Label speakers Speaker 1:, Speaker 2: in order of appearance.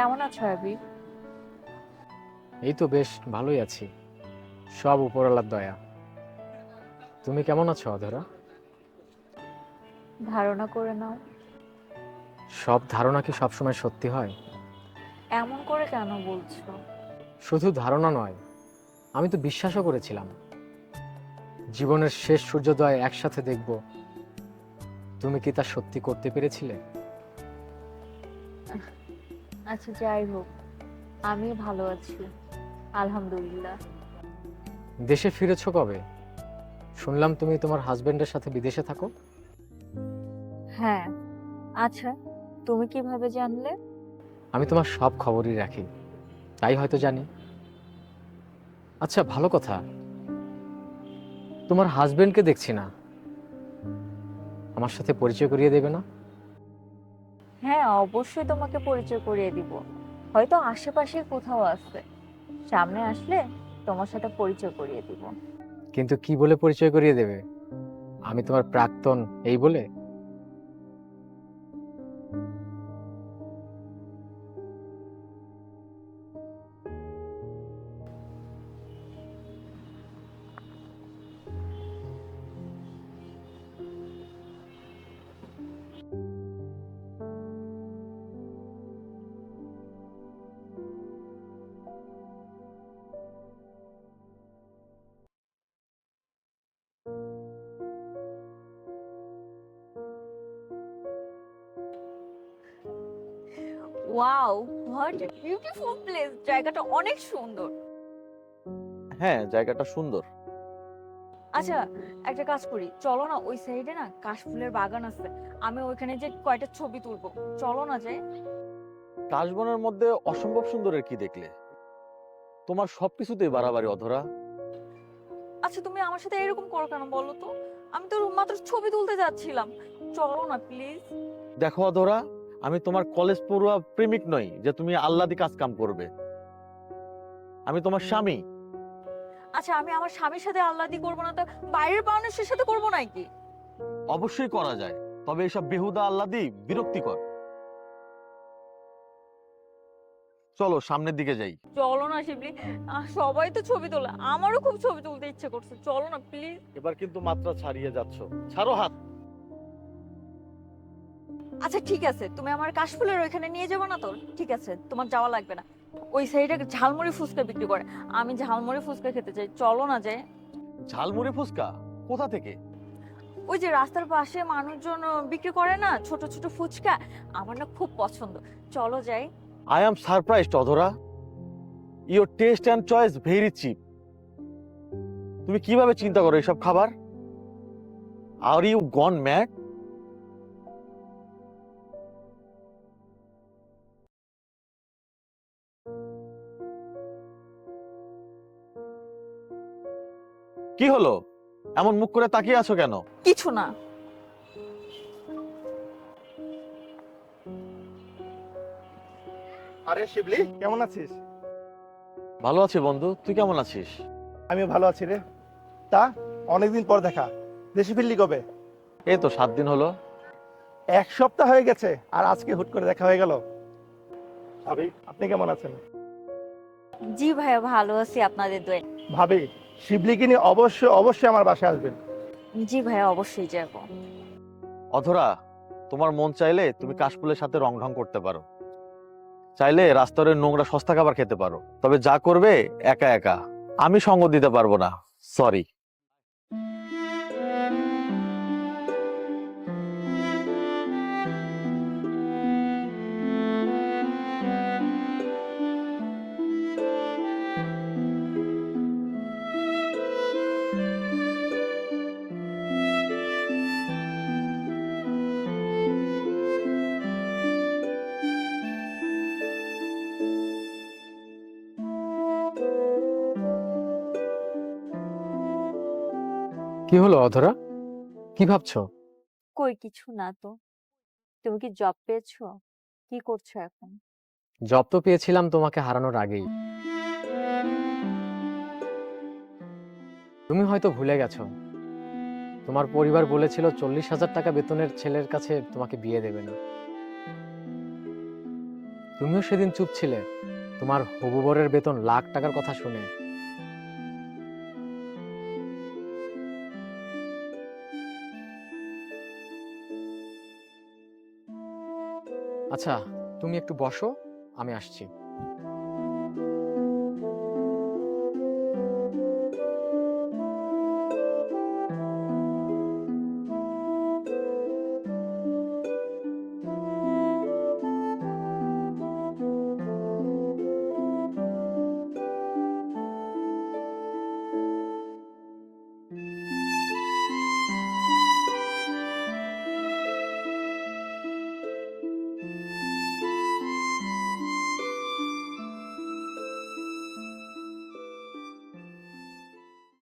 Speaker 1: কেমন আছো আবি?
Speaker 2: এই তো বেশ ভালোই আছি, সব উপরওয়ালার দয়া। তুমি কেমন আছো অধরা?
Speaker 1: ধারণা করে নাও।
Speaker 2: সব ধারণা কি সবসময় সত্যি হয়?
Speaker 1: এমন করে কেন বলছো?
Speaker 2: শুধু ধারণা নয়, আমি তো বিশ্বাসও করেছিলাম জীবনের শেষ সূর্যোদয় একসাথে দেখব। তুমি কি তা সত্যি করতে পেরেছিলে?
Speaker 1: আচ্ছা, যাই হোক, আমি ভালো আছি, আলহামদুলিল্লাহ।
Speaker 2: দেশে ফিরেছো কবে? শুনলাম তুমি তোমার হাজবেন্ডের সাথে বিদেশে থাকো।
Speaker 1: হ্যাঁ। আচ্ছা, তুমি কিভাবে জানলে?
Speaker 2: আমি তোমার সব খবরই রাখি, তাই হয়তো জানি। আচ্ছা, ভালো কথা, তোমার হাজবেন্ডকে দেখছি না, আমার সাথে পরিচয় করিয়ে দেবে না?
Speaker 1: হ্যাঁ, অবশ্যই তোমাকে পরিচয় করিয়ে দিব। হয়তো আশেপাশে কোথাও আছে, সামনে আসলে তোমার সাথে পরিচয় করিয়ে দিব।
Speaker 2: কিন্তু কি বলে পরিচয় করিয়ে দেবে? আমি তোমার প্রাক্তন এই বলে?
Speaker 1: Wow, what a beautiful place! জায়গাটা অনেক সুন্দর।
Speaker 3: হ্যাঁ, জায়গাটা সুন্দর।
Speaker 1: আচ্ছা, একটা কাজ করি, চলো না ওই সাইডে না কাশফুলের বাগান আছে, আমি ওইখানে যে কয়টা ছবি তুলবো। চলো না যাই।
Speaker 3: কাশবনের মধ্যে অসম্ভব সুন্দরের কি দেখলে? তোমার সবকিছুতেই বাড়াবাড়ি অধরা।
Speaker 1: আচ্ছা, তুমি আমার সাথে এরকম করো কেন বলো তো? আমি তো মাত্র ছবি তুলতে যাচ্ছিলাম। চলো না প্লিজ।
Speaker 3: দেখো অধরা, আমি তোমার কলেজ পড়ুয়া প্রেমিক নই যে তুমি আল্লাদি কাজ কাম করবে। আমি তোমার স্বামী।
Speaker 1: আচ্ছা, আমি আমার স্বামীর সাথে আল্লাদি করবো না তো বাইরের মানুষের সাথে করবো নাকি?
Speaker 3: অবশ্যই করা যায়, তবে এসব বেহুদা আল্লাদি বিরক্তিকর। চলো সামনের দিকে যাই।
Speaker 1: চলো না শিবলি, সবাই তো ছবি তোলে, আমারও খুব ছবি তুলতে ইচ্ছে করছে, চলো না প্লিজ।
Speaker 3: এবার কিন্তু মাত্রা ছাড়িয়ে যাচ্ছ, ছাড়ো হাত।
Speaker 1: আচ্ছা ঠিক আছে, তুমি আমার কাশফুলের ওইখানে নিয়ে যাবো না তো? ঠিক আছে, তোমার যাওয়া লাগবে না। ওই সাইডে ঝালমুড়ি ফুচকা বিক্রি করে, আমি ঝালমুড়ি ফুচকা খেতে চাই, চলো না যাই।
Speaker 3: ঝালমুড়ি ফুচকা? কোথা থেকে?
Speaker 1: ওই যে রাস্তার পাশে মানুষজন বিক্রি করে না ছোট ছোট ফুচকা, আমার না খুব পছন্দ, চলো যাই।
Speaker 3: I am surprised Adhara, your taste and choice very cheap. তুমি কিভাবে চিন্তা করো এসব খাবার? Are you gone mad? কি হলো, এমন মুখ করে তাকিয়ে আছো কেন?
Speaker 1: কিছু না।
Speaker 4: আরে শিবলি, কেমন আছিস?
Speaker 3: ভালো আছি বন্ধু, তুই কেমন আছিস?
Speaker 4: আমিও ভালো আছি রে। তা অনেকদিন পর দেখা, দেশে ফিরলি কবে?
Speaker 3: এই তো 7 দিন হলো।
Speaker 4: 1 সপ্তাহ হয়ে গেছে আর আজকে হুট করে দেখা হয়ে গেল। ভাবি, আপনি কেমন আছেন?
Speaker 1: জি ভাইয়া, ভালো আছি আপনাদের দোয়ায়।
Speaker 4: ভাবি, শিবলিকে নিয়ে অবশ্যই অবশ্যই আমার বাসায় আসবেন।
Speaker 1: জি ভাইয়া, অবশ্যই যাবো।
Speaker 3: অধরা, তোমার মন চাইলে তুমি কাশফুলের সাথে রং ঢং করতে পারো, চাইলে রাস্তার ওই নোংরা সস্তা খাবার খেতে পারো, তবে যা করবে একা একা। আমি সঙ্গ দিতে পারবো না, সরি।
Speaker 2: কি হলো অধরা, কি ভাবছো?
Speaker 1: কই কিছু না তো। তুমি কি জব পেয়েছো? কি করছো এখন?
Speaker 2: জব তো পেয়েছিলাম তোমাকে হারানোর আগেই। তুমি হয়তো ভুলে গেছো, তোমার পরিবার বলেছিল 40,000 টাকা বেতনের ছেলের কাছে তোমাকে বিয়ে দেবে না। তুমিও সেদিন চুপ ছিলে তোমার হবু বরের বেতন লাখ টাকার কথা শুনে। আচ্ছা, তুমি একটু বসো, আমি আসছি।